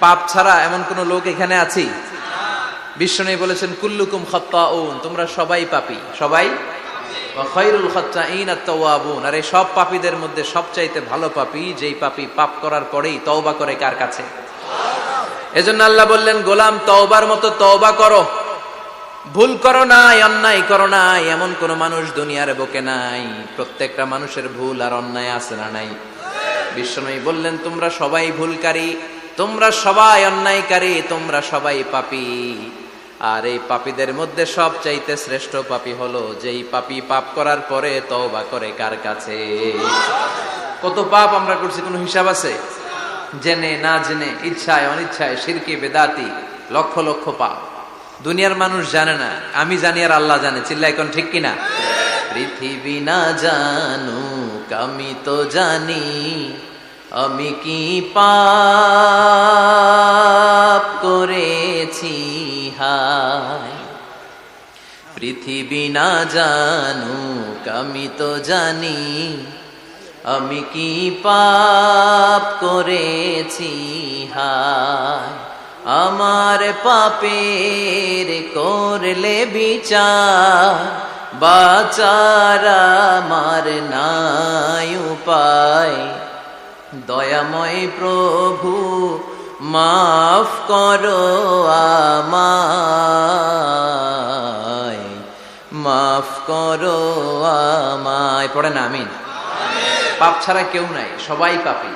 পাপ ছাড়া এমন কোন লোক এখানে আছি? বিশ্বনবী বলেছেন কুল্লুকুম খাত্তাউন, তোমরা সবাই পাপী, সবাই। ওয়া খায়রুল খাত্তাইন আত-তাওয়াবুন, আর এই সব পাপীদের মধ্যে সবচাইতে ভালো পাপী যেই পাপী পাপ করার পরেই তওবা করে কার কাছে? এজন্য আল্লাহ বললেন গোলাম তওবার মতো তওবা করো, ভুল করো নাই, অন্যায় করো নাই, এমন কোন মানুষ দুনিয়ার বুকে নাই। প্রত্যেকটা মানুষের ভুল আর অন্যায় আছে না নাই? বিশ্বনবী বললেন তোমরা সবাই ভুলকারী, তোমরা সবাই অন্যায়কারী, তোমরা সবাই পাপী। আর এই পাপীদের মধ্যে সবচাইতে শ্রেষ্ঠ পাপী হলো যেই পাপী পাপ করার পরে তওবা করে কার কাছে? কত পাপ আমরা করছি কোনো হিসাব আছে? জেনে না জেনে, ইচ্ছায় অনিচ্ছায়, শিরকে বেদাতি, লক্ষ লক্ষ পাপ। দুনিয়ার মানুষ জানে না, আমি জানি আর আল্লাহ জানে। চিল্লায় কোন ঠিক কিনা? পৃথিবী না জানুক আমি তো জানি, আমি কি পাপ করেছি হায়। পৃথিবী না জানুক আমি তো জানি, আমি কি পাপ করেছি হায়। আমার পাপের করলে বিচার, বাঁচার আমার নাই উপায়। দয়াময় প্রভু মাফ করো আমায়, মাফ করো আমায়। পড়েন আমিন। পাপ ছাড়া কেউ নাই, সবাই পাপী,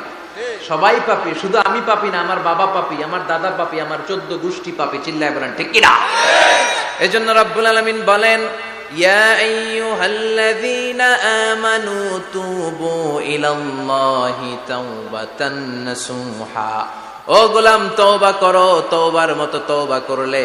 সবাই পাপী। শুধু আমি পাপী না, আমার বাবা পাপী, আমার দাদা পাপী, আমার 14 গোষ্ঠী পাপী। চিল্লায় বলেন ঠিক কিনা? এজন্য রব্বুল আলামিন বলেন ইয়া আইয়ুহাল্লাযীনা আমানু তুবু ইলাল্লাহি তাওবাতান নাসুহা। ও গোলাম তওবা করো, তওবার মতো তওবা করলে